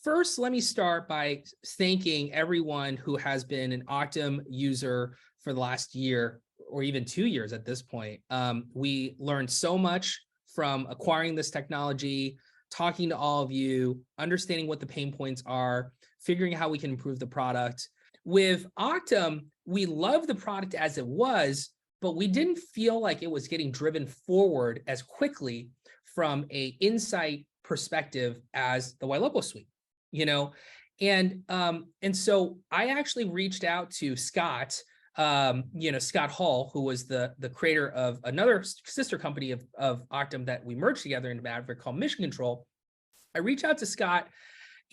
first, let me start by thanking everyone who has been an Auctm user for the last year or even 2 years at this point. We learned so much from acquiring this technology, talking to all of you, understanding what the pain points are, figuring out how we can improve the product. With Auctm, we love the product as it was, but we didn't feel like it was getting driven forward as quickly from an insight perspective as the Ylopo suite, you know? And so I actually reached out to Scott, Scott Hall, who was the creator of another sister company of Auctm that we merged together into Maverick called Mission Control. I reached out to Scott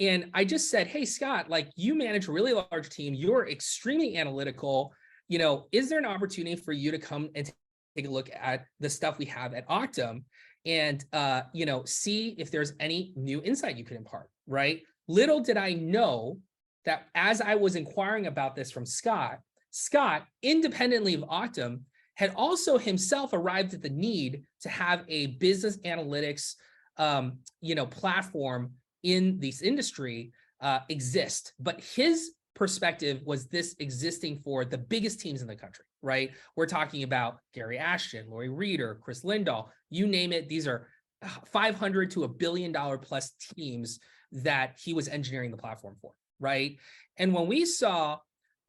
and I just said, hey, Scott, like you manage a really large team. You're extremely analytical. You know, is there an opportunity for you to come and take a look at the stuff we have at Auctm and, see if there's any new insight you could impart, right? Little did I know that as I was inquiring about this from Scott, independently of Auctm, had also himself arrived at the need to have a business analytics, platform in this industry exist. But his perspective was this existing for the biggest teams in the country, right? We're talking about Gary Ashton, Lori Reeder, Chris Lindahl, you name it. These are 500 to $1 billion plus teams that he was engineering the platform for, right? And when we saw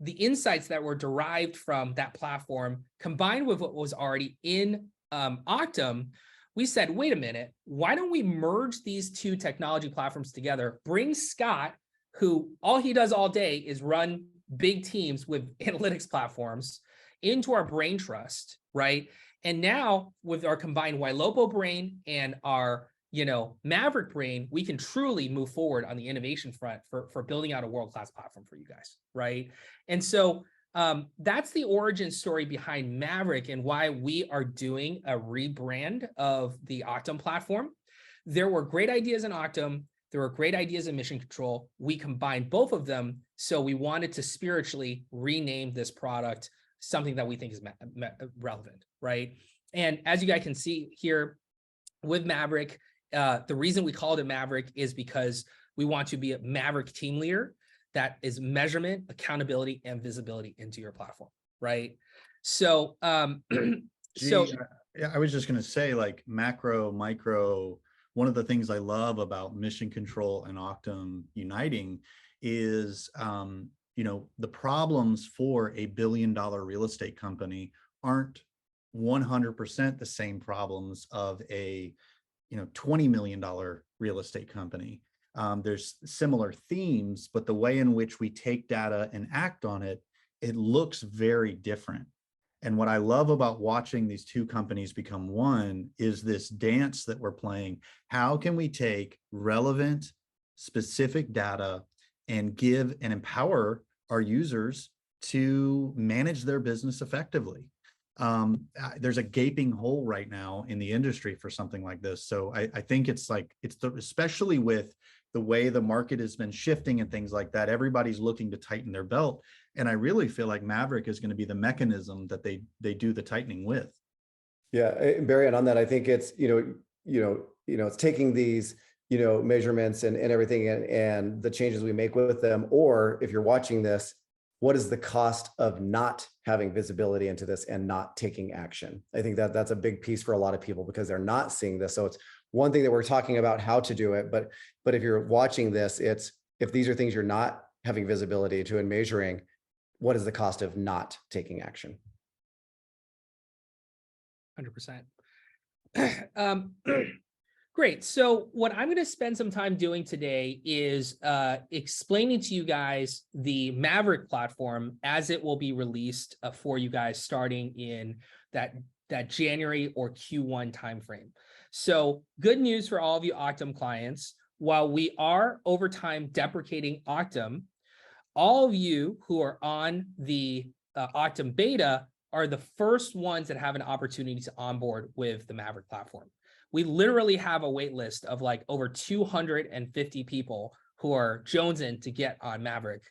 the insights that were derived from that platform combined with what was already in Auctm, we said, wait a minute, why don't we merge these two technology platforms together, bring Scott, who all he does all day is run big teams with analytics platforms, into our brain trust, right? And now with our combined Ylopo brain and our Maverick brain, we can truly move forward on the innovation front for building out a world-class platform for you guys, right? And so that's the origin story behind Maverick and why we are doing a rebrand of the Auctm platform. There were great ideas in Auctm. There were great ideas in Mission Control. We combined both of them. So we wanted to spiritually rename this product something that we think is relevant, right? And as you guys can see here with Maverick, the reason we called it Maverick is because we want to be a Maverick team leader that is measurement, accountability, and visibility into your platform, right? So, yeah, I was just going to say, like, macro, micro, one of the things I love about Mission Control and Auctm uniting is, the problems for a $1 billion real estate company aren't 100% the same problems of a $20 million real estate company. There's similar themes, but the way in which we take data and act on it, it looks very different. And what I love about watching these two companies become one is this dance that we're playing. How can we take relevant, specific data and give and empower our users to manage their business effectively? There's a gaping hole right now in the industry for something like this. So I think especially with the way the market has been shifting and things like that, everybody's looking to tighten their belt. And I really feel like Maverick is going to be the mechanism that they do the tightening with. Yeah, Barry, and on that, I think it's, it's taking these, measurements and everything and the changes we make with them, or if you're watching this, what is the cost of not having visibility into this and not taking action? I think that's a big piece for a lot of people because they're not seeing this. So it's one thing that we're talking about how to do it, but if you're watching this, it's if these are things you're not having visibility to and measuring, what is the cost of not taking action? 100%. Great. So what I'm going to spend some time doing today is explaining to you guys the Maverick platform as it will be released for you guys starting in that January or Q1 timeframe. So good news for all of you Auctm clients. While we are over time deprecating Auctm, all of you who are on the Auctm beta are the first ones that have an opportunity to onboard with the Maverick platform. We literally have a wait list of like over 250 people who are jonesing to get on Maverick,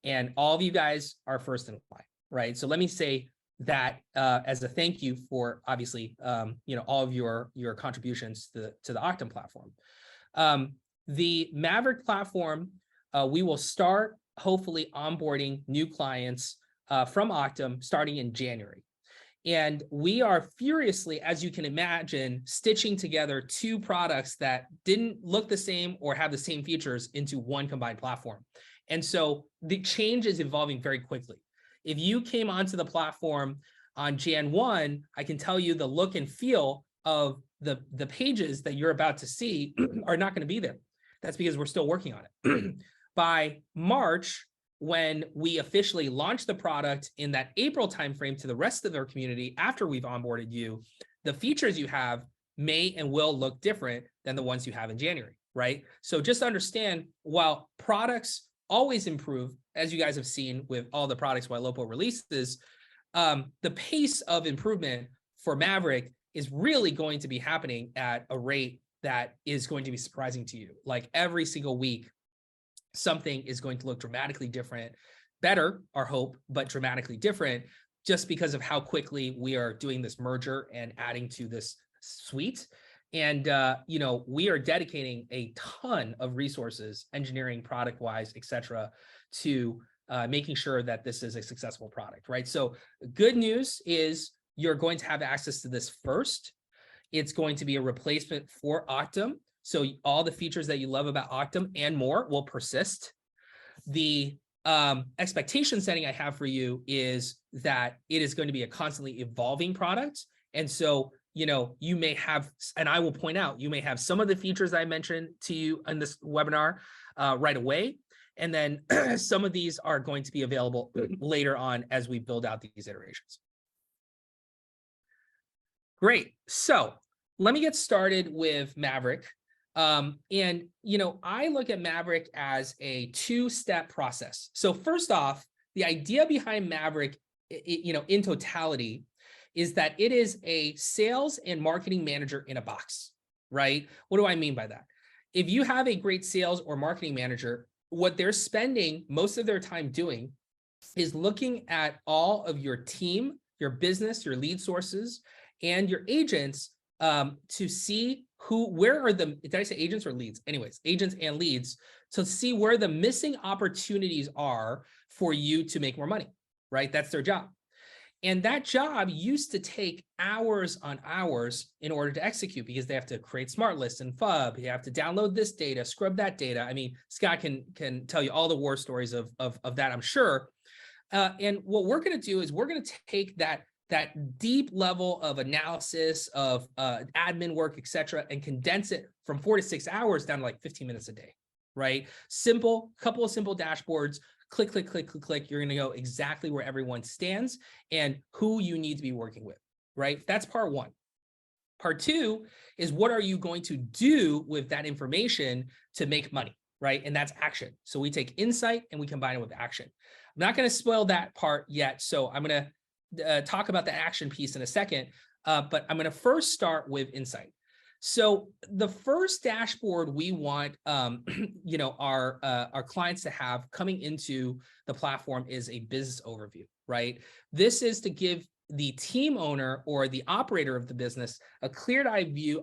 and all of you guys are first in line, right? So let me say that as a thank you for obviously all of your contributions to the Auctm platform. The Maverick platform we will start hopefully onboarding new clients from Auctm starting in January. And we are furiously, as you can imagine, stitching together two products that didn't look the same or have the same features into one combined platform. And so the change is evolving very quickly. If you came onto the platform on Jan 1, I can tell you the look and feel of the pages that you're about to see are not going to be there. That's because we're still working on it. By March, when we officially launch the product in that April timeframe to the rest of our community after we've onboarded you, the features you have may and will look different than the ones you have in January, right? So just understand, while products always improve, as you guys have seen with all the products Ylopo releases, the pace of improvement for Maverick is really going to be happening at a rate that is going to be surprising to you. Like every single week, something is going to look dramatically different, better, our hope, but dramatically different, just because of how quickly we are doing this merger and adding to this suite. And, you know, we are dedicating a ton of resources, engineering, product-wise, et cetera, to making sure that this is a successful product, right? So good news is you're going to have access to this first. It's going to be a replacement for Auctm. So all the features that you love about Auctm and more will persist. The expectation setting I have for you is that it is going to be a constantly evolving product. And so, you know, you may have, and I will point out, you may have some of the features I mentioned to you in this webinar right away. And then some of these are going to be available later on as we build out these iterations. Great. So let me get started with Maverick. And, you know, I look at Maverick as a two-step process. So first off, the idea behind Maverick, you know, in totality, is that it is a sales and marketing manager in a box, right? What do I mean by that? If you have a great sales or marketing manager, what they're spending most of their time doing is looking at all of your team, your business, your lead sources, and your agents to see where are the, did I say agents or leads? Anyways, agents and leads, to see where the missing opportunities are for you to make more money, right? That's their job. And that job used to take hours on hours in order to execute, because they have to create smart lists and FUB. You have to download this data, scrub that data. I mean, Scott can tell you all the war stories of that, I'm sure. And what we're going to do is we're going to take that deep level of analysis of admin work, et cetera, and condense it from 4 to 6 hours down to like 15 minutes a day, right? Simple, couple of simple dashboards, click, click, click, click, click. You're going to know exactly where everyone stands and who you need to be working with, right? That's part one. Part two is, what are you going to do with that information to make money, right? And that's action. So we take insight and we combine it with action. I'm not going to spoil that part yet, so I'm going to talk about the action piece in a second, but I'm going to first start with insight. So the first dashboard we want, you know, our clients to have coming into the platform is a business overview, right? This is to give the team owner or the operator of the business a clear-eyed view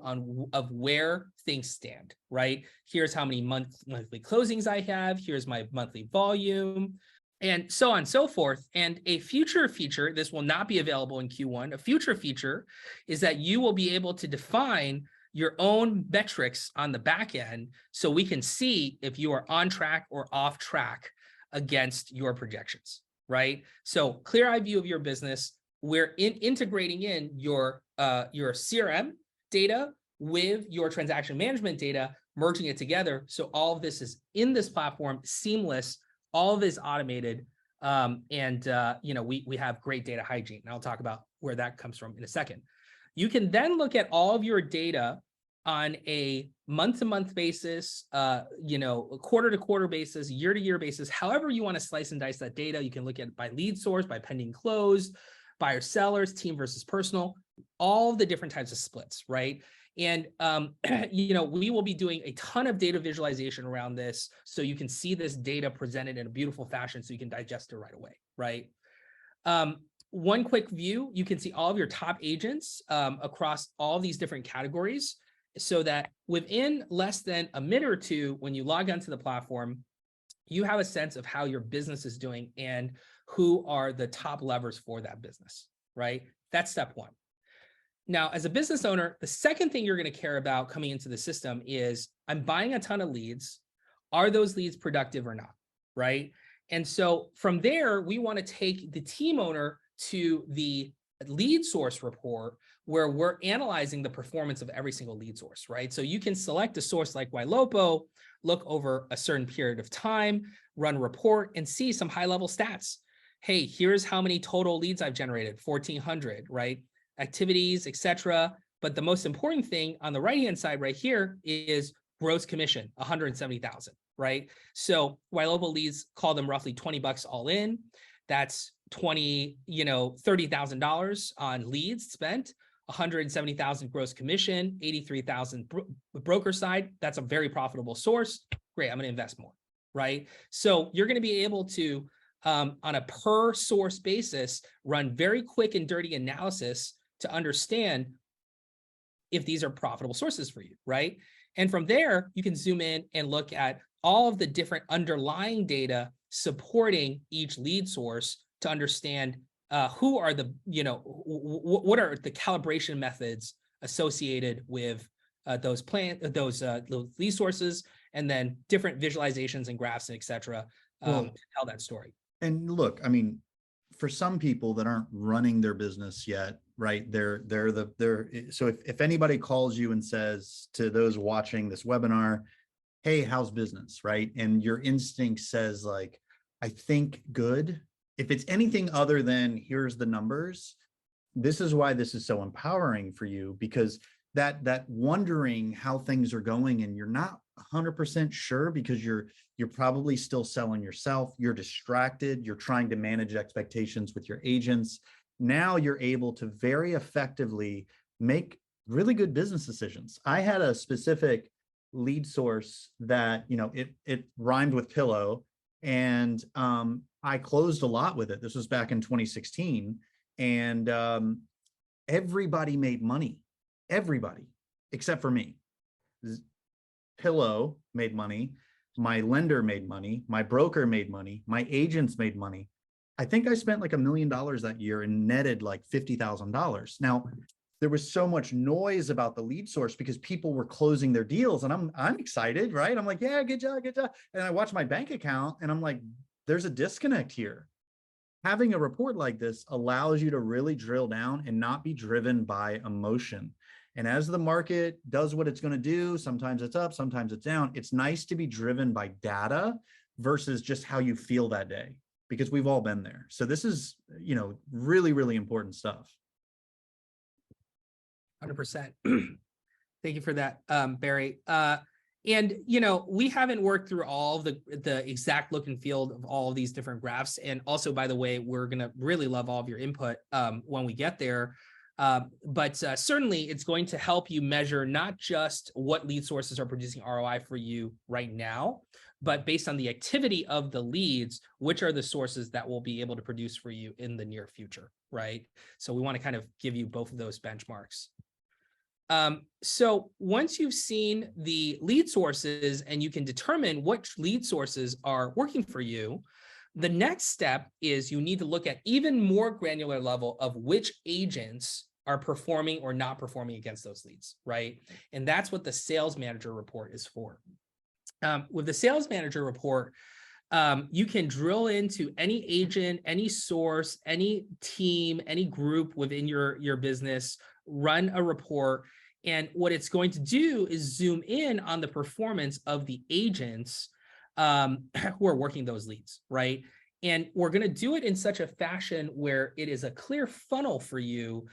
of where things stand, right? Here's how many monthly closings I have. Here's my monthly volume, and so on and so forth. And a future feature, this will not be available in Q1, a future feature is that you will be able to define your own metrics on the back end, so we can see if you are on track or off track against your projections, right? So clear eye view of your business. We're integrating in your CRM data with your transaction management data, merging it together. So all of this is in this platform, seamless. All of this automated, and you know, we have great data hygiene. And I'll talk about where that comes from in a second. You can then look at all of your data on a month-to-month basis, you know, a quarter-to-quarter basis, year-to-year basis, however you want to slice and dice that data. You can look at it by lead source, by pending close, buyer sellers, team versus personal, all the different types of splits, right? And, you know, we will be doing a ton of data visualization around this, so you can see this data presented in a beautiful fashion so you can digest it right away, right? One quick view, you can see all of your top agents across all these different categories, so that within less than a minute or two, when you log onto the platform, you have a sense of how your business is doing and who are the top levers for that business, right? That's step one. Now, as a business owner, the second thing you're going to care about coming into the system is, I'm buying a ton of leads. Are those leads productive or not, right? And so from there, we want to take the team owner to the lead source report, where we're analyzing the performance of every single lead source, right? So you can select a source like Ylopo, look over a certain period of time, run a report, and see some high-level stats. Hey, here's how many total leads I've generated, 1,400, right? Activities, etc. But the most important thing on the right-hand side right here is gross commission, 170,000, right? So Ylopo leads, call them roughly 20 bucks all in. That's $30,000 on leads spent, 170,000 gross commission, 83,000 broker side. That's a very profitable source. Great, I'm going to invest more, right? So you're going to be able to, on a per source basis, run very quick and dirty analysis to understand if these are profitable sources for you, right? And from there, you can zoom in and look at all of the different underlying data supporting each lead source to understand who are the, what are the calibration methods associated with those lead sources, and then different visualizations and graphs and et cetera to tell that story. And look, I mean, for some people that aren't running their business yet, right? So if anybody calls you and says to those watching this webinar, hey, how's business, right? And your instinct says like, I think good. If it's anything other than here's the numbers, this is why this is so empowering for you, because that wondering how things are going and you're not 100% sure because you're probably still selling yourself, you're distracted, you're trying to manage expectations with your agents. Now you're able to very effectively make really good business decisions. I had a specific lead source that, it rhymed with pillow, and I closed a lot with it. This was back in 2016, and everybody made money. Everybody except for me. Pillow made money. My lender made money. My broker made money. My agents made money. I think I spent like $1 million that year and netted like $50,000. Now, there was so much noise about the lead source because people were closing their deals, and I'm excited, right? I'm like, yeah, good job, good job. And I watch my bank account and I'm like, there's a disconnect here. Having a report like this allows you to really drill down and not be driven by emotion. And as the market does what it's going to do, sometimes it's up, sometimes it's down. It's nice to be driven by data versus just how you feel that day, because we've all been there. So this is, really, really important stuff. 100%. Thank you for that, Barry. And, we haven't worked through all of the exact look and feel of all of these different graphs. And also, by the way, we're going to really love all of your input when we get there. But certainly it's going to help you measure not just what lead sources are producing ROI for you right now, but based on the activity of the leads, which are the sources that will be able to produce for you in the near future, right? So we want to kind of give you both of those benchmarks. So once you've seen the lead sources and you can determine which lead sources are working for you, the next step is you need to look at even more granular level of which agents are performing or not performing against those leads, right? And that's what the sales manager report is for. With the sales manager report, you can drill into any agent, any source, any team, any group within your business, run a report. And what it's going to do is zoom in on the performance of the agents who are working those leads, right? And we're going to do it in such a fashion where it is a clear funnel for you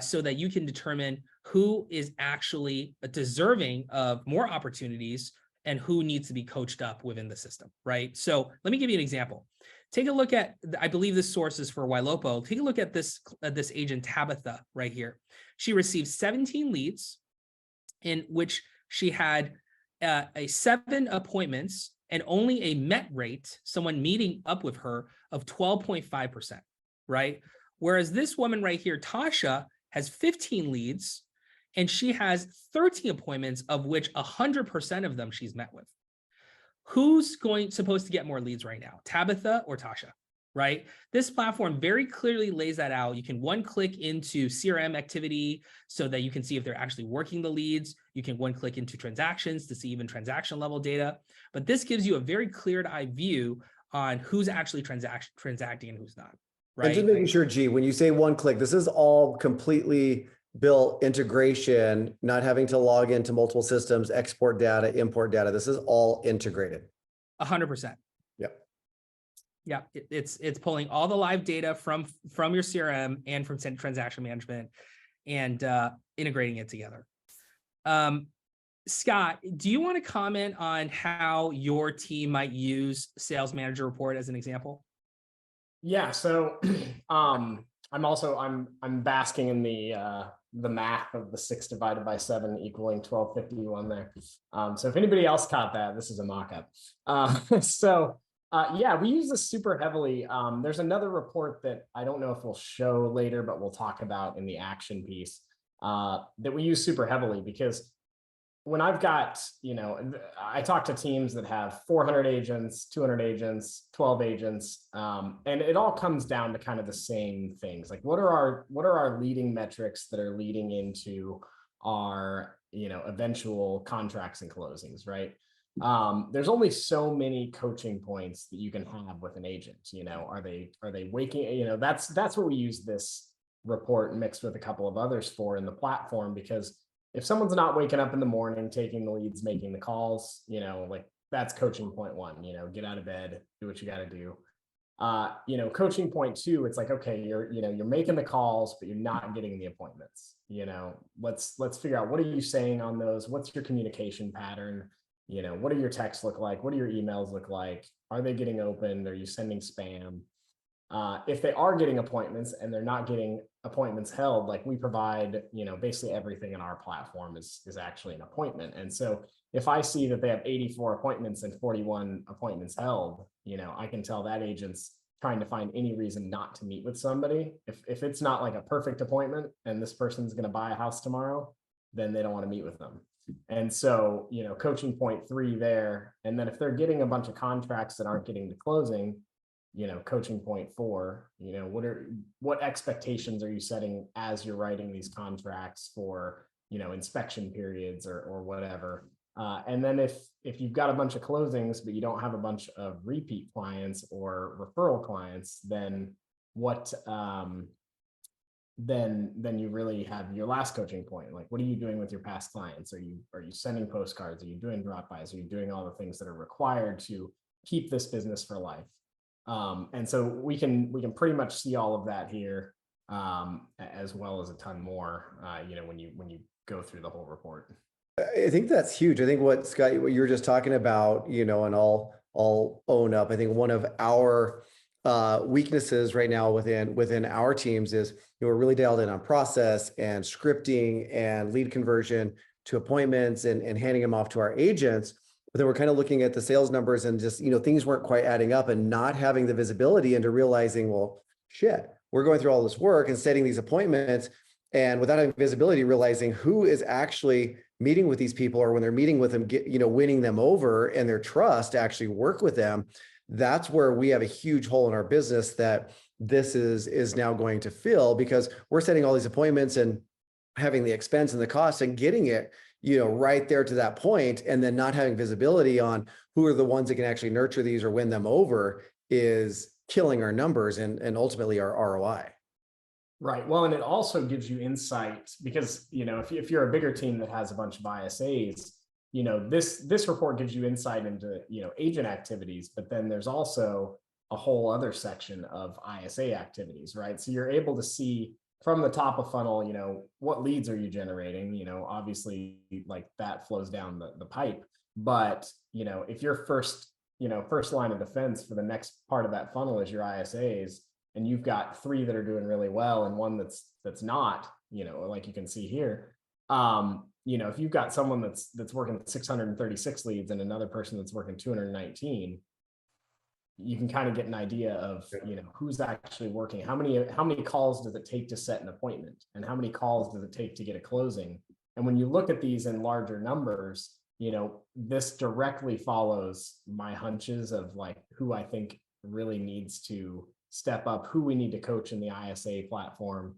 so that you can determine who is actually deserving of more opportunities and who needs to be coached up within the system, right? So let me give you an example. Take a look at, I believe this source is for Ylopo. Take a look at this agent, Tabitha, right here. She received 17 leads in which she had 7 appointments and only a met rate, someone meeting up with her, of 12.5%, right? Whereas this woman right here, Tasha, has 15 leads and she has 13 appointments, of which 100% of them she's met with. who's supposed to get more leads right now, Tabitha or Tasha, right? This platform very clearly lays that out. You can one click into CRM activity so that you can see if they're actually working the leads. You can one click into transactions to see even transaction level data. But this gives you a very clear eye view on who's actually transacting and who's not, right? And just making sure, G, when you say one click, this is all completely built integration, not having to log into multiple systems, export data, import data. This is all integrated. 100%. Yep. Yeah, it's pulling all the live data from your CRM and from transaction management and integrating it together. Scott, do you want to comment on how your team might use Sales Manager Report as an example? Yeah, so I'm basking in the math of the 6 divided by 7 equaling 1251 there. So if anybody else caught that, this is a mock-up. Yeah, we use this super heavily. There's another report that I don't know if we'll show later, but we'll talk about in the action piece that we use super heavily, because when I've got, I talk to teams that have 400 agents, 200 agents, 12 agents, and it all comes down to kind of the same things. Like, what are our leading metrics that are leading into our, eventual contracts and closings, right? There's only so many coaching points that you can have with an agent. Are they waking? That's what we use this report mixed with a couple of others for in the platform, because if someone's not waking up in the morning, taking the leads, making the calls, like, that's coaching point 1, get out of bed, do what you got to do. Coaching point 2, it's like, okay, you're making the calls, but you're not getting the appointments. Let's figure out, what are you saying on those? What's your communication pattern? What do your texts look like? What do your emails look like? Are they getting opened? Are you sending spam? If they are getting appointments and they're not getting appointments held, like, we provide, basically everything in our platform is actually an appointment. And so if I see that they have 84 appointments and 41 appointments held, I can tell that agent's trying to find any reason not to meet with somebody. If it's not like a perfect appointment and this person's going to buy a house tomorrow, then they don't want to meet with them. And so, coaching point 3 there. And then if they're getting a bunch of contracts that aren't getting to closing, coaching point 4, what expectations are you setting as you're writing these contracts for, inspection periods or whatever. And then if you've got a bunch of closings, but you don't have a bunch of repeat clients or referral clients, then what, then you really have your last coaching point. Like, what are you doing with your past clients? Are you sending postcards? Are you doing drop-bys? Are you doing all the things that are required to keep this business for life? And so we can pretty much see all of that here, as well as a ton more, when you go through the whole report. I think that's huge. I think what Scott, what you were just talking about, and I'll own up. I think one of our weaknesses right now within our teams is, we're really dialed in on process and scripting and lead conversion to appointments and handing them off to our agents. But then we're kind of looking at the sales numbers and just, things weren't quite adding up, and not having the visibility into realizing, well, shit, we're going through all this work and setting these appointments, and without having visibility, realizing who is actually meeting with these people, or when they're meeting with them, winning them over and their trust to actually work with them. That's where we have a huge hole in our business that this is now going to fill, because we're setting all these appointments and having the expense and the cost and getting it, right there to that point, and then not having visibility on who are the ones that can actually nurture these or win them over is killing our numbers and ultimately our ROI. Right. Well, and it also gives you insight, because, if you're a bigger team that has a bunch of ISAs, this report gives you insight into, agent activities, but then there's also a whole other section of ISA activities, right? So you're able to see from the top of funnel, what leads are you generating? Obviously, like, that flows down the pipe. But, if your first line of defense for the next part of that funnel is your ISAs, and you've got 3 that are doing really well and one that's not, like you can see here, if you've got someone that's working 636 leads and another person that's working 219, you can kind of get an idea of, who's actually working. How many calls does it take to set an appointment, and how many calls does it take to get a closing? And when you look at these in larger numbers, this directly follows my hunches of like who I think really needs to step up, who we need to coach in the ISA platform.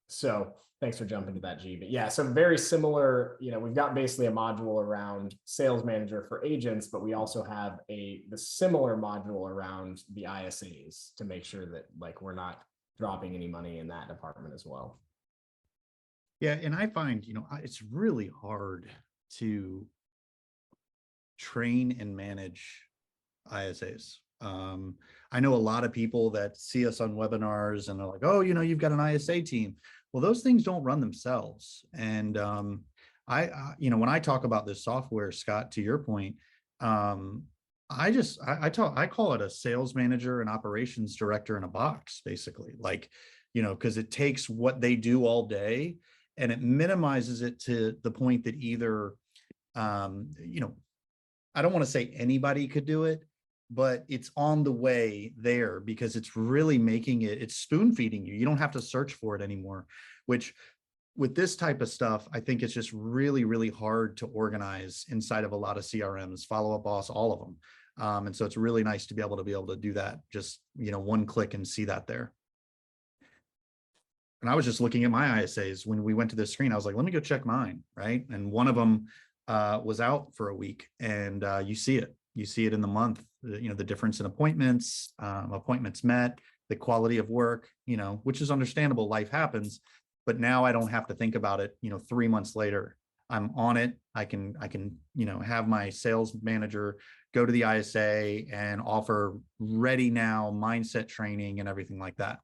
So thanks for jumping to that, G. But yeah, so very similar, we've got basically a module around sales manager for agents, but we also have the similar module around the ISAs to make sure that like we're not dropping any money in that department as well. Yeah, and I find, it's really hard to train and manage ISAs. I know a lot of people that see us on webinars and they're like, oh, you've got an ISA team. Well, those things don't run themselves. And when I talk about this software, Scott, to your point, I call it a sales manager and operations director in a box, basically, like, because it takes what they do all day and it minimizes it to the point that either, I don't want to say anybody could do it, but it's on the way there because it's really it's spoon feeding you. You don't have to search for it anymore, which with this type of stuff, I think it's just really, really hard to organize inside of a lot of CRMs, Follow Up Boss, all of them. And so it's really nice to be able to do that. Just, one click and see that there. And I was just looking at my ISAs when we went to this screen. I was like, let me go check mine. Right. And one of them was out for a week, and you see it in the month, the difference in appointments, appointments met, the quality of work, which is understandable. Life happens, but now I don't have to think about it. 3 months later, I'm on it. I can, have my sales manager go to the ISA and offer ready now mindset training and everything like that.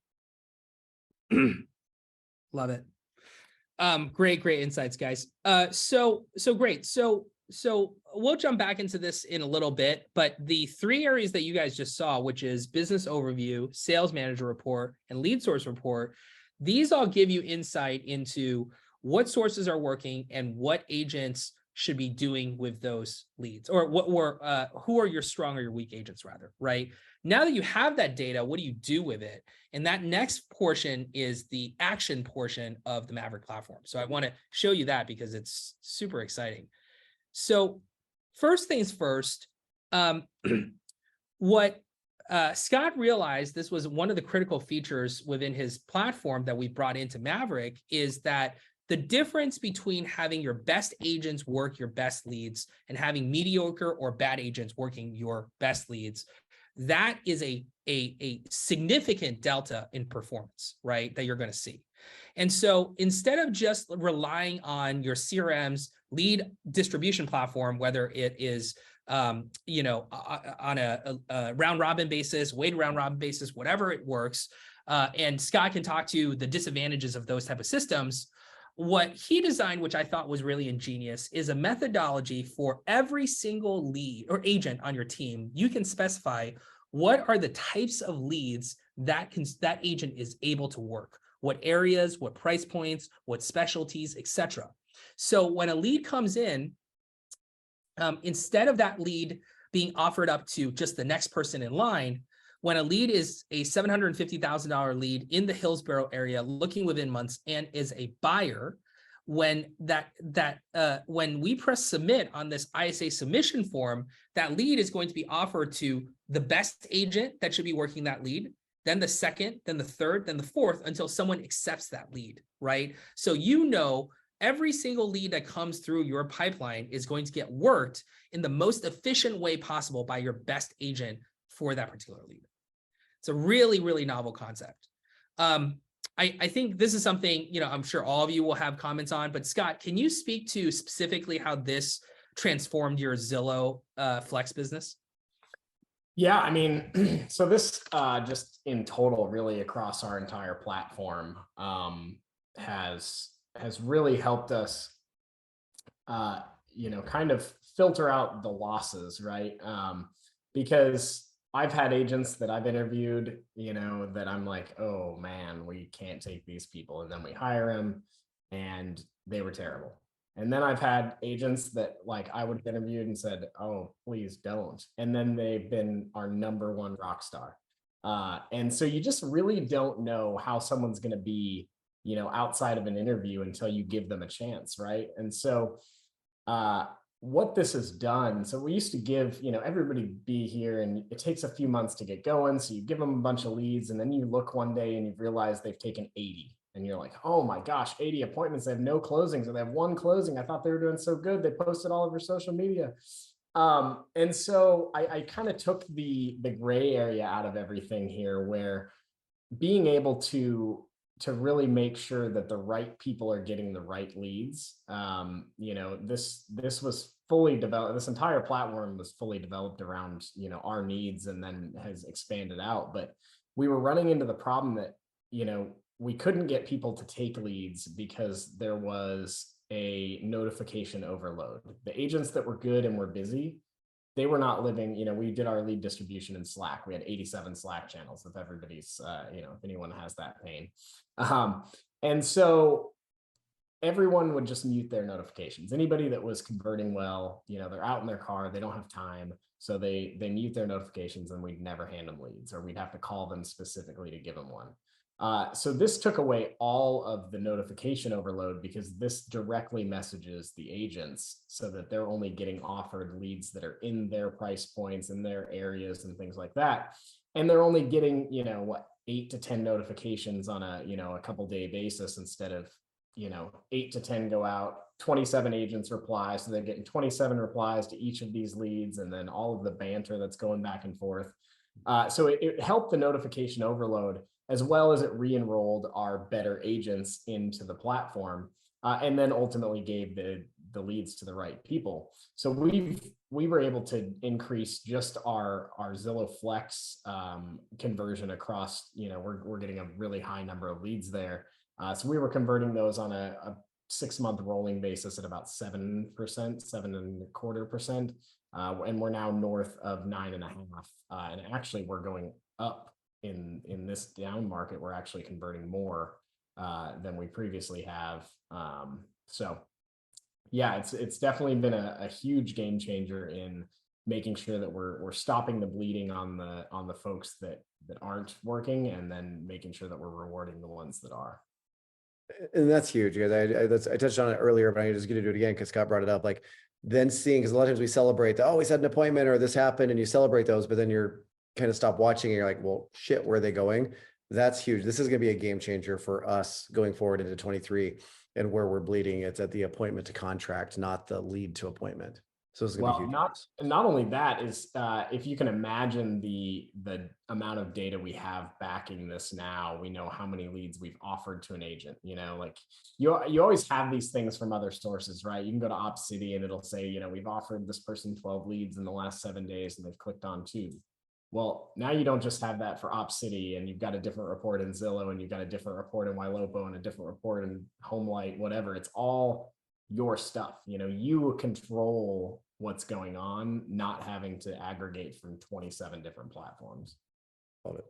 Love it. Great insights, guys. So great. So we'll jump back into this in a little bit, but the 3 areas that you guys just saw, which is business overview, sales manager report, and lead source report, these all give you insight into what sources are working and what agents should be doing with those leads, or who are your strong or your weak agents, rather, right? Now that you have that data, what do you do with it? And that next portion is the action portion of the Maverick platform. So I want to show you that because it's super exciting. So first things first, what Scott realized, this was one of the critical features within his platform that we brought into Maverick, is that the difference between having your best agents work your best leads and having mediocre or bad agents working your best leads, that is a significant delta in performance, right, that you're going to see. And so instead of just relying on your CRM's lead distribution platform, whether it is on a round robin basis, weighted round robin basis, whatever it works, and Scott can talk to the disadvantages of those type of systems, what he designed, which I thought was really ingenious, is a methodology for every single lead or agent on your team. You can specify what are the types of leads that agent is able to work, what areas, what price points, what specialties, etc. So when a lead comes in, instead of that lead being offered up to just the next person in line, when a lead is a $750,000 lead in the Hillsborough area, looking within months, and is a buyer, when we press submit on this ISA submission form, that lead is going to be offered to the best agent that should be working that lead, then the second, then the third, then the fourth, until someone accepts that lead, right? So every single lead that comes through your pipeline is going to get worked in the most efficient way possible by your best agent for that particular lead. It's a really, really novel concept. I think this is something, I'm sure all of you will have comments on, but Scott, can you speak to specifically how this transformed your Zillow Flex business? Yeah, I mean, so this just in total, really across our entire platform, has really helped us, kind of filter out the losses, right? Because I've had agents that I've interviewed, that I'm like, oh man, we can't take these people. And then we hire them and they were terrible. And then I've had agents that like I would have interviewed and said, oh, please don't. And then they've been our #1 rock star. And so you just really don't know how someone's going to be, outside of an interview until you give them a chance. Right. And so what this has done, so we used to give, everybody be here and it takes a few months to get going. So you give them a bunch of leads and then you look one day and you realize they've taken 80 and you're like, oh my gosh, 80 appointments. They have no closings or they have one closing. I thought they were doing so good. They posted all over social media. And so I kind of took the gray area out of everything here, where being able to really make sure that the right people are getting the right leads. This was fully developed. This entire platform was fully developed around, our needs, and then has expanded out. But we were running into the problem that, we couldn't get people to take leads because there was a notification overload. The agents that were good and were busy, they were not living, we did our lead distribution in Slack. We had 87 Slack channels, if everybody's, if anyone has that pain. And so everyone would just mute their notifications. Anybody that was converting well, they're out in their car, they don't have time. So they mute their notifications and we'd never hand them leads, or we'd have to call them specifically to give them one. So this took away all of the notification overload, because this directly messages the agents so that they're only getting offered leads that are in their price points, in their areas and things like that. And they're only getting, 8 to 10 notifications on a couple day basis, instead of, 8 to 10 go out, 27 agents reply. So they're getting 27 replies to each of these leads, and then all of the banter that's going back and forth. So it helped the notification overload, as well as it re-enrolled our better agents into the platform, and then ultimately gave the leads to the right people. So we were able to increase just our Zillow Flex conversion across, we're getting a really high number of leads there. So we were converting those on a 6-month rolling basis at about 7%, 7.25%. And we're now north of 9.5%. And actually we're going up in this down market. We're actually converting more than we previously have. So yeah, it's definitely been a huge game changer in making sure that we're stopping the bleeding on the folks that aren't working, and then making sure that we're rewarding the ones that are. And that's huge, guys. I touched on it earlier, but I'm just going to do it again because Scott brought it up. Like, then seeing, because a lot of times we celebrate, oh, we had an appointment or this happened, and you celebrate those, but then you're kind of stop watching and you're like, well, shit, where are they going? That's huge. This is going to be a game changer for us going forward into 23, and where we're bleeding. It's at the appointment to contract, not the lead to appointment. So it's going to be huge. Not only that is, if you can imagine the amount of data we have backing this now, we know how many leads we've offered to an agent. Like you always have these things from other sources, right? You can go to OpCity and it'll say, we've offered this person 12 leads in the last 7 days and they've clicked on 2. Well, now you don't just have that for OpCity, and you've got a different report in Zillow, and you've got a different report in Ylopo, and a different report in HomeLight, whatever. It's all your stuff. You control what's going on, not having to aggregate from 27 different platforms. Love it.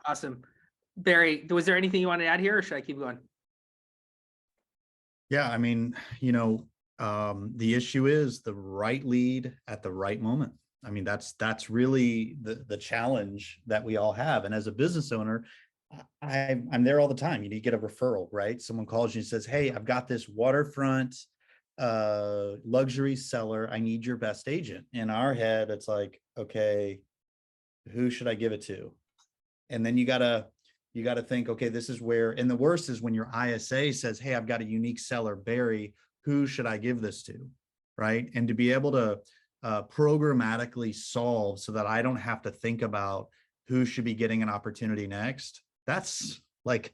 Awesome. Barry, was there anything you want to add here, or should I keep going? Yeah, I mean, the issue is the right lead at the right moment. I mean, that's really the challenge that we all have. And as a business owner, I'm there all the time. You get a referral, right? Someone calls you and says, hey, I've got this waterfront luxury seller. I need your best agent. In our head, it's like, okay, who should I give it to? And then you gotta think, okay, this is where, and the worst is when your ISA says, hey, I've got a unique seller, Barry, who should I give this to, right? And to be able to programmatically solve so that I don't have to think about who should be getting an opportunity next. That's I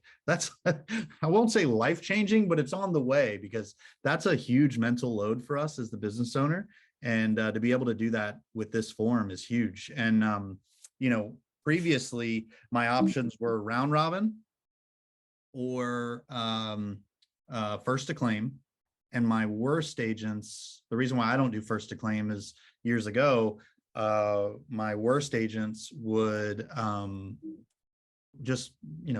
won't say life-changing, but it's on the way, because that's a huge mental load for us as the business owner. And to be able to do that with this form is huge. And, previously my options were round robin or first to claim. And my worst agents, the reason why I don't do first to claim is years ago, my worst agents would just,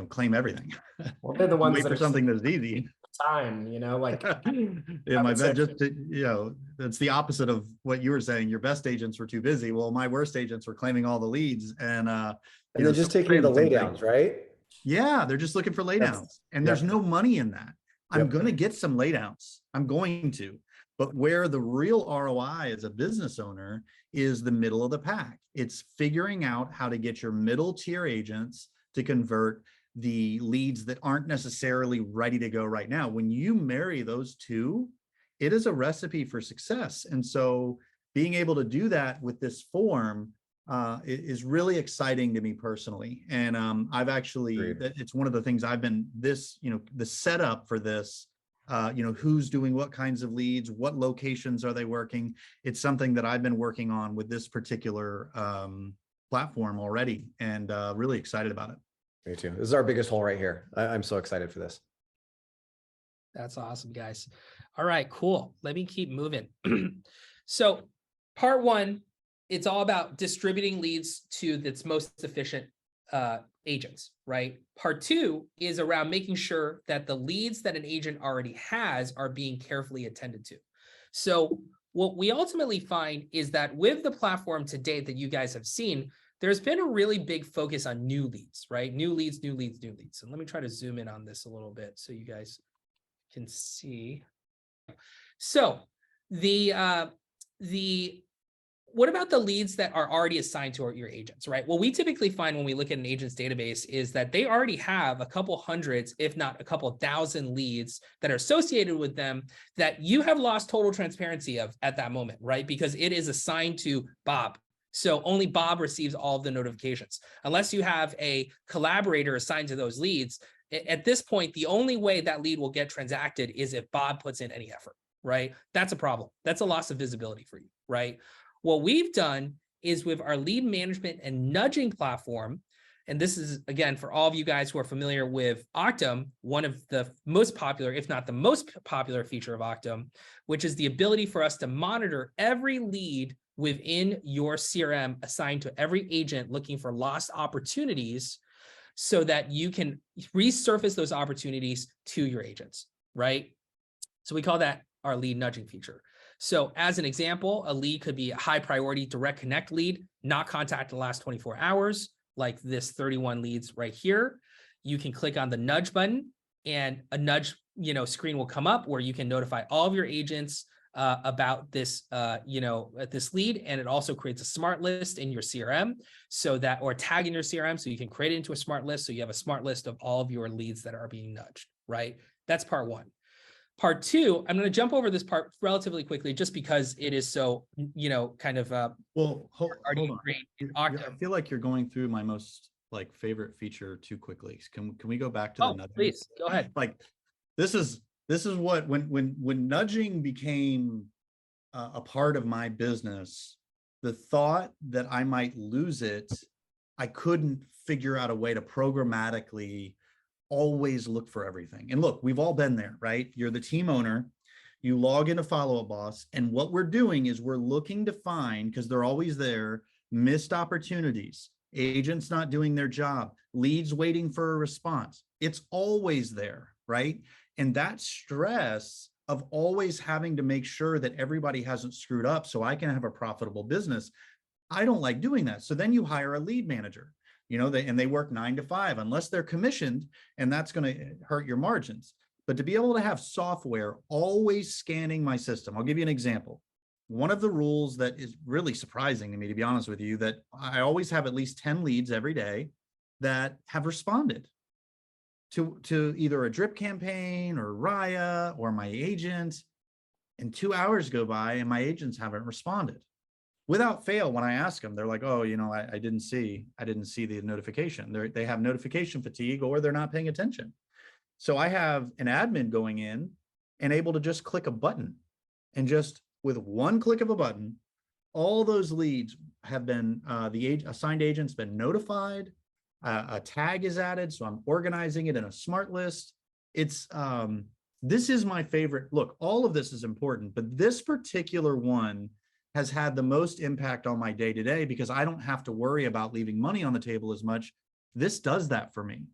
claim everything. Well, they're the ones wait that for are something that's easy. Time, like yeah, my bad, just to, that's the opposite of what you were saying. Your best agents were too busy. Well, my worst agents were claiming all the leads, and they're just taking the laydowns, right? Yeah, they're just looking for laydowns, and there's no money in that. I'm going to get some laydowns. I'm going to. But where the real ROI as a business owner is the middle of the pack. It's figuring out how to get your middle tier agents to convert the leads that aren't necessarily ready to go right now. When you marry those two, it is a recipe for success. And so being able to do that with this form is really exciting to me personally. And I've actually, it's one of the things I've been the setup for this, who's doing what kinds of leads, what locations are they working? It's something that I've been working on with this particular platform already, and really excited about it. Me too. This is our biggest hole right here. I'm so excited for this. That's awesome, guys. All right, cool. Let me keep moving. So part one, it's all about distributing leads to its most efficient agents, right? Part two is around making sure that the leads that an agent already has are being carefully attended to. So what we ultimately find is that with the platform to date that you guys have seen, there's been a really big focus on new leads, right? New leads, new leads, new leads. And let me try to zoom in on this a little bit so you guys can see. So what about the leads that are already assigned to your agents, right? What we typically find when we look at an agent's database is that they already have a couple hundreds, if not a couple thousand leads that are associated with them that you have lost total transparency of at that moment, right? Because it is assigned to Bob. So only Bob receives all of the notifications. Unless you have a collaborator assigned to those leads, at this point, the only way that lead will get transacted is if Bob puts in any effort, right? That's a problem. That's a loss of visibility for you, right? What we've done is with our lead management and nudging platform, and this is, again, for all of you guys who are familiar with Auctm, one of the most popular, if not the most popular feature of Auctm, which is the ability for us to monitor every lead within your CRM assigned to every agent looking for lost opportunities so that you can resurface those opportunities to your agents, right? So we call that our lead nudging feature. So as an example, a lead could be a high priority direct connect lead, not contacted in the last 24 hours, like this 31 leads right here. You can click on the nudge button and a nudge, screen will come up where you can notify all of your agents about this, this lead. And it also creates a smart list in your CRM or tag in your CRM. So you can create it into a smart list. So you have a smart list of all of your leads that are being nudged, right? That's part one. Part two, I'm going to jump over this part relatively quickly, just because it is so, kind of. Well, hold on. Great. I feel like you're going through my most favorite feature too quickly. Can we go back to the nudging? Please go ahead. This is what when nudging became a part of my business, the thought that I might lose it, I couldn't figure out a way to programmatically always look for everything. And look, we've all been there, right? You're the team owner, you log into Follow Up Boss, and what we're doing is we're looking to find, because they're always there, missed opportunities, agents not doing their job, leads waiting for a response. It's always there, right? And that stress of always having to make sure that everybody hasn't screwed up so I can have a profitable business, I don't like doing that. So then you hire a lead manager. They work 9 to 5 unless they're commissioned, and that's going to hurt your margins. But to be able to have software always scanning my system, I'll give you an example. One of the rules that is really surprising to me, to be honest with you, that I always have at least 10 leads every day that have responded to either a drip campaign or Raya or my agent, and 2 hours go by and my agents haven't responded. Without fail, when I ask them, they're like, "Oh, I didn't see the notification." They have notification fatigue, or they're not paying attention. So I have an admin going in and able to just click a button, and just with one click of a button, all those leads have been the assigned agent's been notified. A tag is added, so I'm organizing it in a smart list. It's this is my favorite. Look, all of this is important, but this particular one has had the most impact on my day-to-day because I don't have to worry about leaving money on the table as much. This does that for me.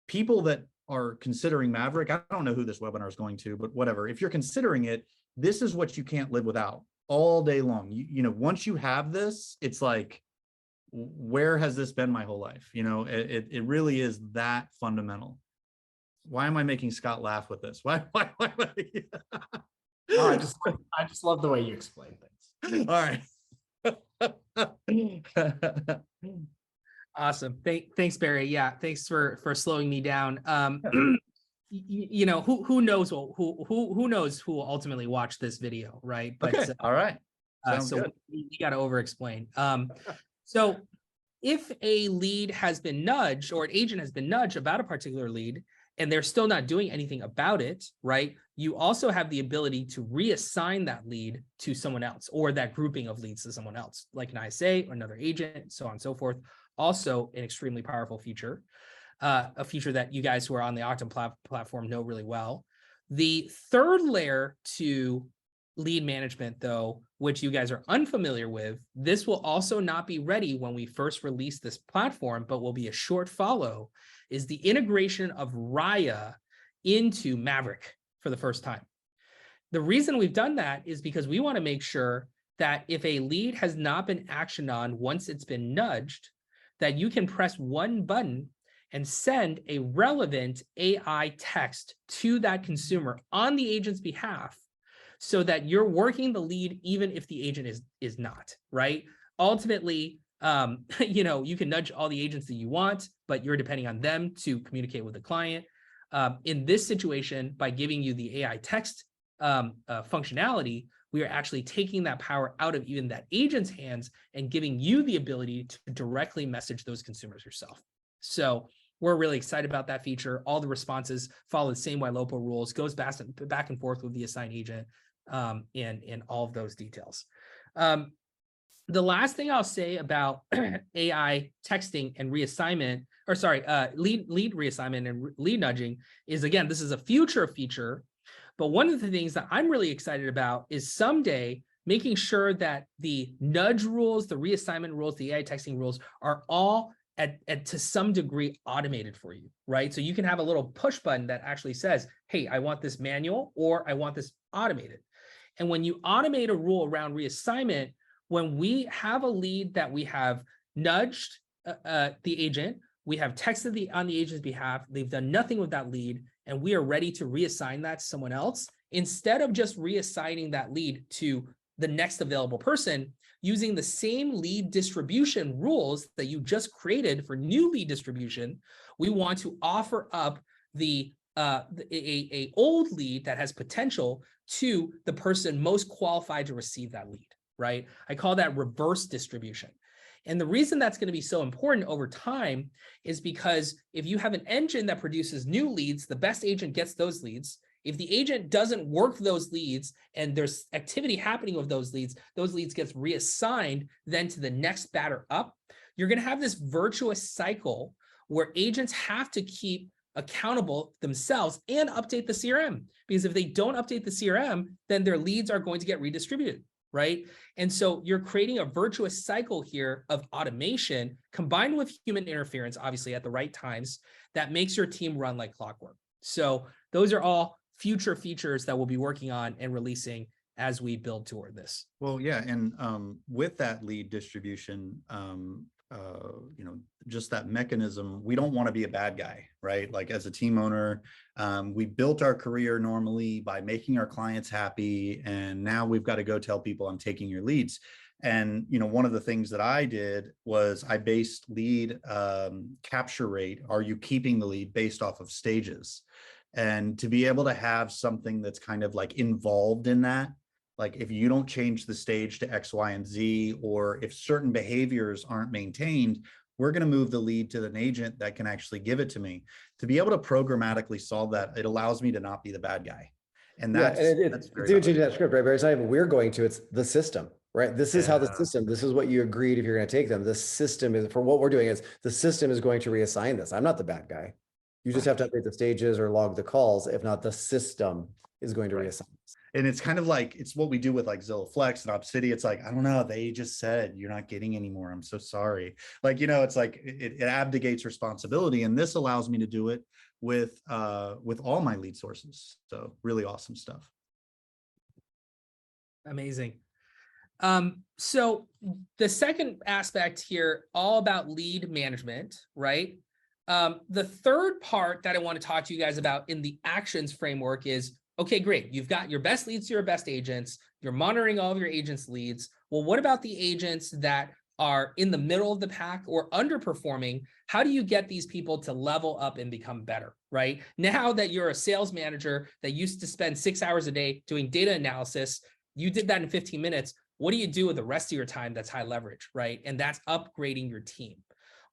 People that are considering Maverick, I don't know who this webinar is going to, but whatever. If you're considering it, this is what you can't live without all day long. Once you have this, it's like, where has this been my whole life? It really is that fundamental. Why am I making Scott laugh with this? Why Oh, I just love the way you explain things. All right. Awesome. Thanks, Barry. Yeah, thanks for slowing me down. You know, who knows who knows who will ultimately watch this video, right? But Okay. All right. Sounds so good. we got to over explain. So if a lead has been nudged or an agent has been nudged about a particular lead and they're still not doing anything about it, right? You also have the ability to reassign that lead to someone else or that grouping of leads to someone else, like an ISA or another agent, so on and so forth. Also an extremely powerful feature, a feature that you guys who are on the Auctm platform know really well. The third layer to lead management, though, which you guys are unfamiliar with, this will also not be ready when we first release this platform, but will be a short follow, is the integration of Raya into Maverick for the first time. The reason we've done that is because we want to make sure that if a lead has not been actioned on once it's been nudged, that you can press one button and send a relevant AI text to that consumer on the agent's behalf, so that you're working the lead even if the agent is not, right? Ultimately, you know, you can nudge all the agents that you want, but you're depending on them to communicate with the client. In this situation, by giving you the AI text functionality, we are actually taking that power out of even that agent's hands and giving you the ability to directly message those consumers yourself. So we're really excited about that feature. All the responses follow the same Ylopo rules, goes back and forth with the assigned agent, and all of those details. The last thing I'll say about AI texting and reassignment, or sorry, lead reassignment and lead nudging is, again, this is a future feature. But one of the things that I'm really excited about is someday making sure that the nudge rules, the reassignment rules, the AI texting rules are all to some degree automated for you, right? So you can have a little push button that actually says, hey, I want this manual or I want this automated. And when you automate a rule around reassignment, when we have a lead that we have nudged the agent, we have texted on the agent's behalf, they've done nothing with that lead, and we are ready to reassign that to someone else, instead of just reassigning that lead to the next available person, using the same lead distribution rules that you just created for new lead distribution, we want to offer up a old lead that has potential to the person most qualified to receive that lead, right? I call that reverse distribution. And the reason that's going to be so important over time is because if you have an engine that produces new leads, the best agent gets those leads. If the agent doesn't work those leads and there's activity happening with those leads gets reassigned then to the next batter up, you're going to have this virtuous cycle where agents have to keep accountable themselves and update the CRM. Because if they don't update the CRM, then their leads are going to get redistributed, right? And so you're creating a virtuous cycle here of automation combined with human interference, obviously at the right times, that makes your team run like clockwork. So those are all future features that we'll be working on and releasing as we build toward this. Well, yeah, and with that lead distribution, you know, just that mechanism, we don't want to be a bad guy, right? Like as a team owner, we built our career normally by making our clients happy, and now we've got to go tell people I'm taking your leads. And, you know, one of the things that I did was I based lead capture rate. Are you keeping the lead based off of stages? And to be able to have something that's kind of like involved in that, like if you don't change the stage to X, Y, and Z, or if certain behaviors aren't maintained, we're going to move the lead to an agent that can actually give it to me. To be able to programmatically solve that, it allows me to not be the bad guy. And that's, it's even changing that script, right? Barry? It's not even we're going to, it's the system, right? This is how the system, this is what you agreed if you're going to take them. The system is, for what we're doing is the system is going to reassign this. I'm not the bad guy. You just have to update the stages or log the calls. If not, the system is going to reassign this. And it's kind of like, it's what we do with like Zillow Flex and Obsidian. It's like, I don't know, they just said, you're not getting anymore. I'm so sorry. Like, you know, it's like, it abdicates responsibility. And this allows me to do it with all my lead sources. So really awesome stuff. Amazing. So the second aspect here, all about lead management, right? The third part that I want to talk to you guys about in the actions framework is, okay, great. You've got your best leads to your best agents. You're monitoring all of your agents' leads. Well, what about the agents that are in the middle of the pack or underperforming? How do you get these people to level up and become better, right? Now that you're a sales manager that used to spend 6 hours a day doing data analysis, you did that in 15 minutes. What do you do with the rest of your time that's high leverage, right? And that's upgrading your team.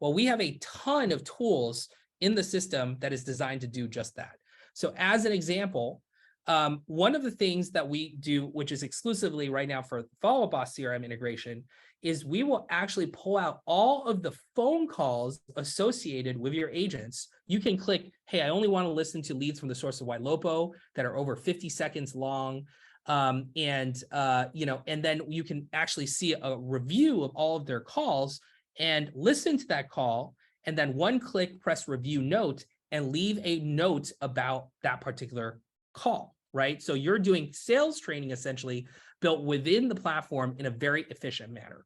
Well, we have a ton of tools in the system that is designed to do just that. So as an example, one of the things that we do, which is exclusively right now for Follow Up Boss CRM integration, is we will actually pull out all of the phone calls associated with your agents. You can click, hey, I only want to listen to leads from the source of Ylopo that are over 50 seconds long. And then you can actually see a review of all of their calls and listen to that call, and then one click, press review note and leave a note about that particular call, right? So you're doing sales training essentially built within the platform in a very efficient manner.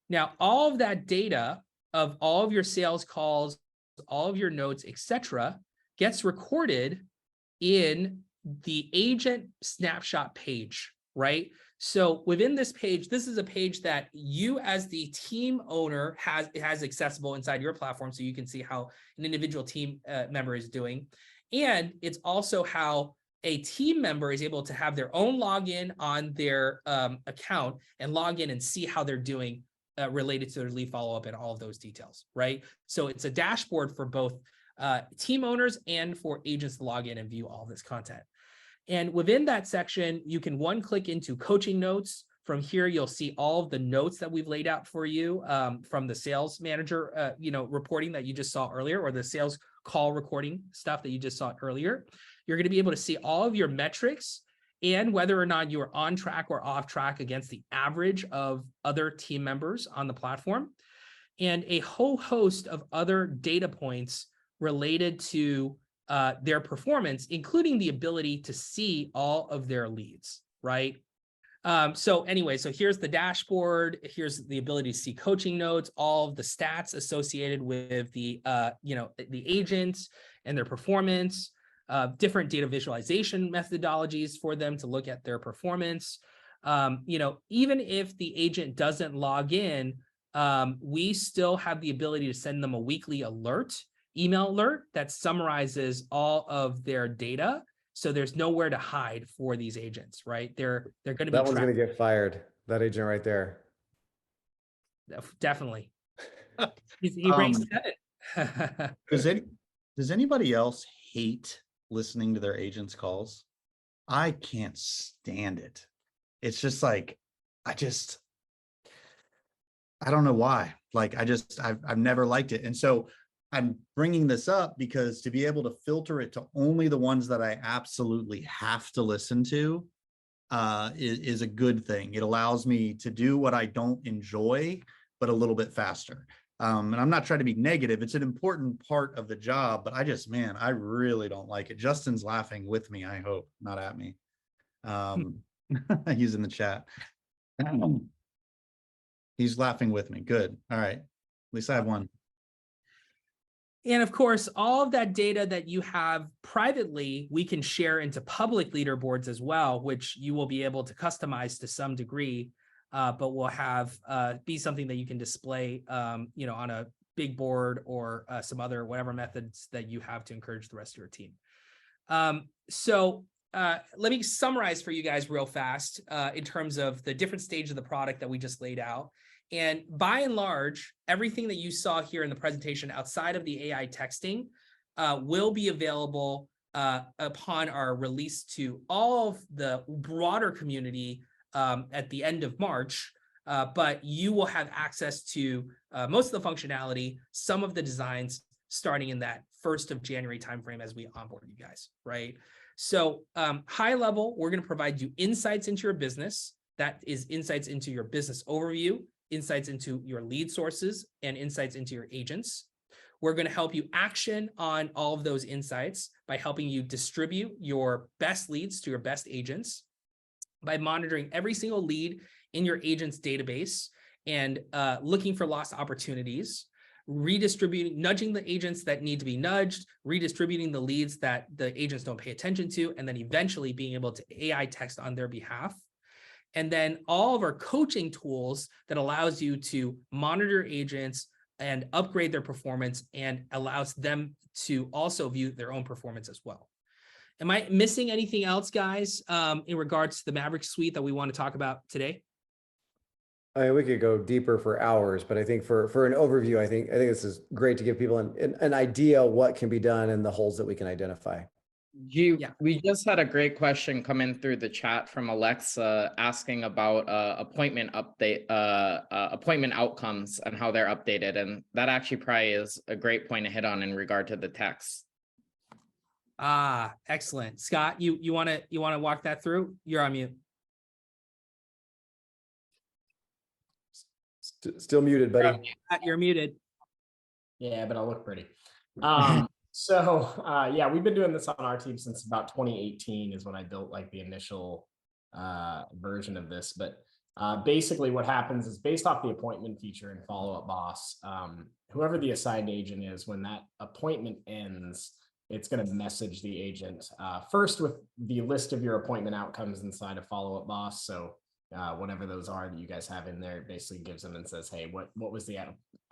Now, all of that data of all of your sales calls, all of your notes, etc., gets recorded in the agent snapshot page, right? So within this page, this is a page that you as the team owner has accessible inside your platform, so you can see how an individual team member is doing. And it's also how a team member is able to have their own login on their account and log in and see how they're doing related to their lead follow-up and all of those details, right? So it's a dashboard for both team owners and for agents to log in and view all this content. And within that section, you can click into coaching notes. From here, you'll see all of the notes that we've laid out for you from the sales manager, reporting that you just saw earlier, or the sales call recording stuff that you just saw earlier. You're going to be able to see all of your metrics and whether or not you are on track or off track against the average of other team members on the platform, and a whole host of other data points related to their performance, including the ability to see all of their leads, right? So here's the dashboard. Here's the ability to see coaching notes, all of the stats associated with the agents and their performance, different data visualization methodologies for them to look at their performance. Even if the agent doesn't log in, we still have the ability to send them a weekly email alert that summarizes all of their data. So there's nowhere to hide for these agents, right? They're going to be that one's going to get fired. That agent right there. Definitely. He ranks 7. Does anybody else hate listening to their agents' calls? I can't stand it. It's just like, I don't know why. Like, I've never liked it. And so I'm bringing this up because to be able to filter it to only the ones that I absolutely have to listen to is a good thing. It allows me to do what I don't enjoy, but a little bit faster. And I'm not trying to be negative. It's an important part of the job, but I really don't like it. Justin's laughing with me, I hope, not at me. He's in the chat. He's laughing with me. Good. All right. At least I have one. And of course, all of that data that you have privately, we can share into public leaderboards as well, which you will be able to customize to some degree, but will have be something that you can display, on a big board or some other whatever methods that you have to encourage the rest of your team. So let me summarize for you guys real fast in terms of the different stage of the product that we just laid out. And by and large, everything that you saw here in the presentation outside of the AI texting will be available upon our release to all of the broader community at the end of March. But you will have access to most of the functionality, some of the designs starting in that 1st of January timeframe as we onboard you guys, right? So high level, we're going to provide you insights into your business. That is insights into your business overview, insights into your lead sources, and insights into your agents. We're going to help you action on all of those insights by helping you distribute your best leads to your best agents, by monitoring every single lead in your agent's database and looking for lost opportunities, redistributing, nudging the agents that need to be nudged, redistributing the leads that the agents don't pay attention to, and then eventually being able to AI text on their behalf. And then all of our coaching tools that allows you to monitor agents and upgrade their performance and allows them to also view their own performance as well. Am I missing anything else, guys, in regards to the Maverick suite that we want to talk about today? I mean, we could go deeper for hours, but I think for an overview, I think this is great to give people an idea what can be done and the holes that we can identify. We just had a great question come in through the chat from Alexa asking about appointment outcomes and how they're updated, and that actually probably is a great point to hit on in regard to the text. Ah, excellent. Scott, you want to walk that through? You're on mute. Still muted, buddy. You're muted. Yeah, but I look pretty. Yeah, we've been doing this on our team since about 2018 is when I built like the initial version of this. But basically what happens is based off the appointment feature in Follow Up Boss, whoever the assigned agent is, when that appointment ends, it's going to message the agent first with the list of your appointment outcomes inside of Follow Up Boss. So whatever those are that you guys have in there, it basically gives them and says, hey, what was the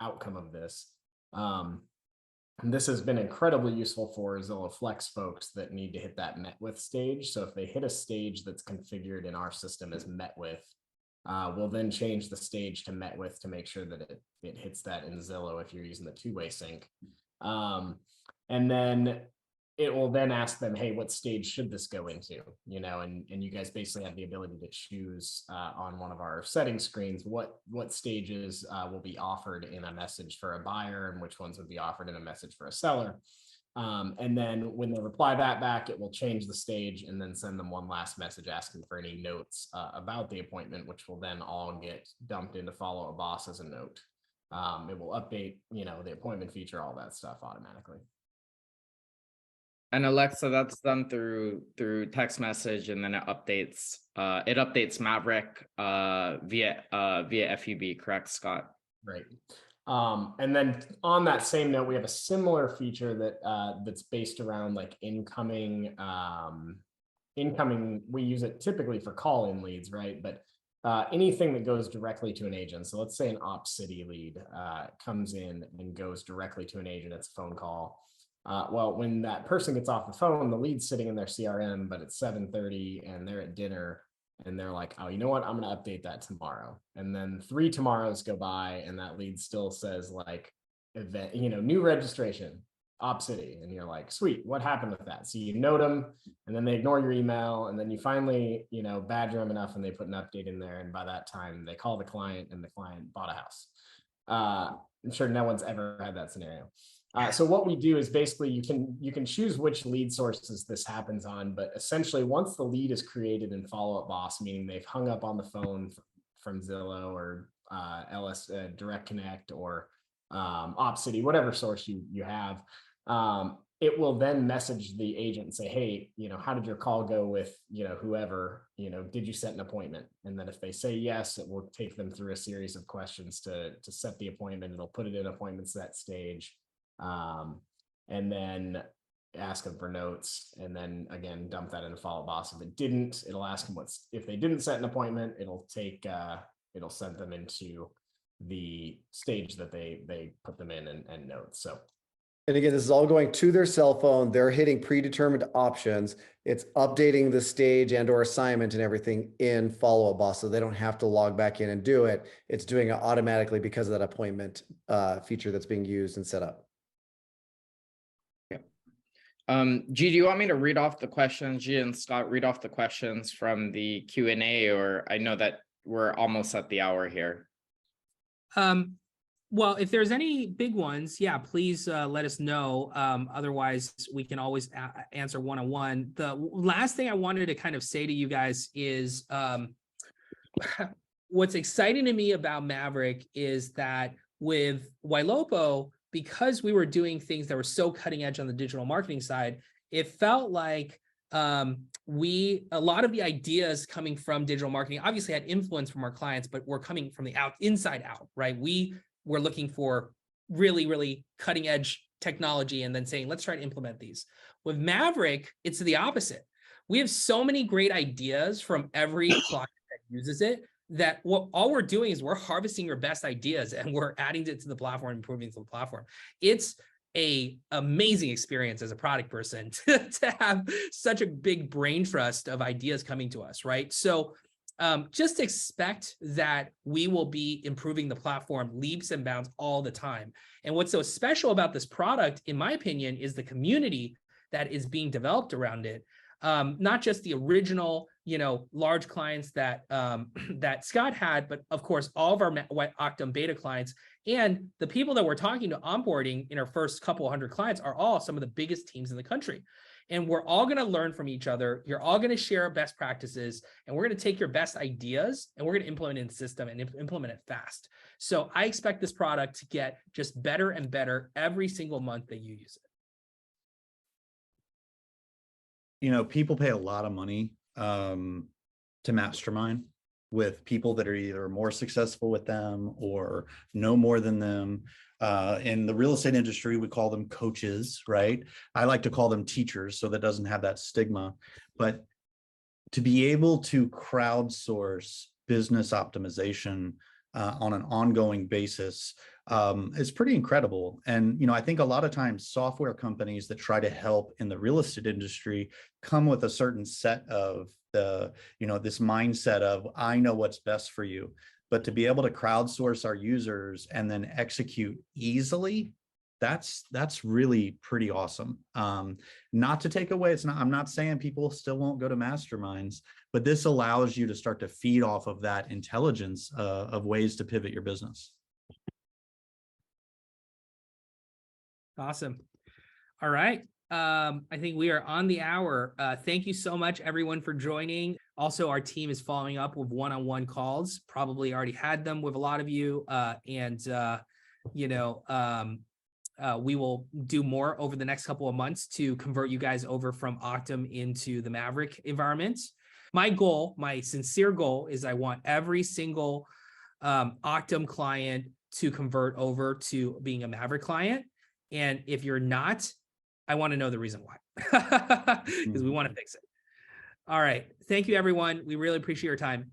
outcome of this? And this has been incredibly useful for Zillow Flex folks that need to hit that met with stage. So if they hit a stage that's configured in our system as met with, we'll then change the stage to met with to make sure that it hits that in Zillow if you're using the two-way sync. And then it will then ask them, hey, what stage should this go into? You know, and you guys basically have the ability to choose on one of our setting screens what stages will be offered in a message for a buyer and which ones would be offered in a message for a seller. And then when they reply that back, it will change the stage and then send them one last message asking for any notes about the appointment, which will then all get dumped into Follow Up Boss as a note. It will update, you know, the appointment feature, all that stuff automatically. And Alexa, that's done through text message, and then it updates Maverick via FUB, correct, Scott? Right. And then on that same note, we have a similar feature that's based around like incoming. We use it typically for call-in leads, right? But anything that goes directly to an agent. So let's say an Opcity lead comes in and goes directly to an agent. It's a phone call. Well, when that person gets off the phone, the lead's sitting in their CRM, but it's 7:30 and they're at dinner and they're like, oh, you know what? I'm going to update that tomorrow. And then 3 tomorrows go by and that lead still says like event, you know, new registration, Opcity. And you're like, sweet, what happened with that? So you note them and then they ignore your email. And then you finally, you know, badger them enough and they put an update in there. And by that time they call the client and the client bought a house. I'm sure no one's ever had that scenario. So what we do is basically you can choose which lead sources this happens on, but essentially once the lead is created in Follow Up Boss, meaning they've hung up on the phone from Zillow or Direct Connect or Opcity, whatever source you have, it will then message the agent and say, hey, you know, how did your call go with, you know, whoever, you know, did you set an appointment? And then if they say yes, it will take them through a series of questions to set the appointment. It'll put it in appointment set stage. And then ask them for notes, and then again dump that into Follow Up Boss. If it didn't, it'll ask them if they didn't set an appointment, it'll send them into the stage that they put them in and notes. So, and again, this is all going to their cell phone. They're hitting predetermined options. It's updating the stage and or assignment and everything in Follow Up Boss, so they don't have to log back in and do it. It's doing it automatically because of that appointment feature that's being used and set up. G, do you want me to read off the questions? G and Scott, read off the questions from the Q&A, or I know that we're almost at the hour here. Well, if there's any big ones, yeah, please let us know. Otherwise, we can always answer one-on-one. The last thing I wanted to kind of say to you guys is what's exciting to me about Maverick is that with Ylopo, because we were doing things that were so cutting edge on the digital marketing side, it felt like a lot of the ideas coming from digital marketing obviously had influence from our clients, but we're coming from the inside out, right? We were looking for really, really cutting edge technology and then saying, let's try to implement these. With Maverick, it's the opposite. We have so many great ideas from every client that uses it that all we're doing is we're harvesting your best ideas and we're adding it to the platform, improving to the platform. It's a amazing experience as a product person to have such a big brain trust of ideas coming to us, right? So just expect that we will be improving the platform leaps and bounds all the time. And what's so special about this product, in my opinion, is the community that is being developed around it. Not just the original, large clients that that Scott had, but of course, all of our Auctm beta clients and the people that we're talking to onboarding in our first couple hundred clients are all some of the biggest teams in the country. And we're all going to learn from each other. You're all going to share best practices, and we're going to take your best ideas and we're going to implement it in the system and implement it fast. So I expect this product to get just better and better every single month that you use it. People pay a lot of money to mastermind with people that are either more successful with them or know more than them. In the real estate industry, we call them coaches, right? I like to call them teachers, so that doesn't have that stigma. But to be able to crowdsource business optimization on an ongoing basis is pretty incredible. And, I think a lot of times software companies that try to help in the real estate industry come with a certain set of this mindset of, I know what's best for you. But to be able to crowdsource our users and then execute easily, that's really pretty awesome. Not to take away, I'm not saying people still won't go to masterminds, but this allows you to start to feed off of that intelligence of ways to pivot your business. Awesome. All right. I think we are on the hour. Thank you so much, everyone, for joining. Also, our team is following up with one-on-one calls. Probably already had them with a lot of you. We will do more over the next couple of months to convert you guys over from Auctm into the Maverick environment. My sincere goal is I want every single Auctm client to convert over to being a Maverick client. And if you're not, I want to know the reason why, because we want to fix it. All right. Thank you, everyone. We really appreciate your time.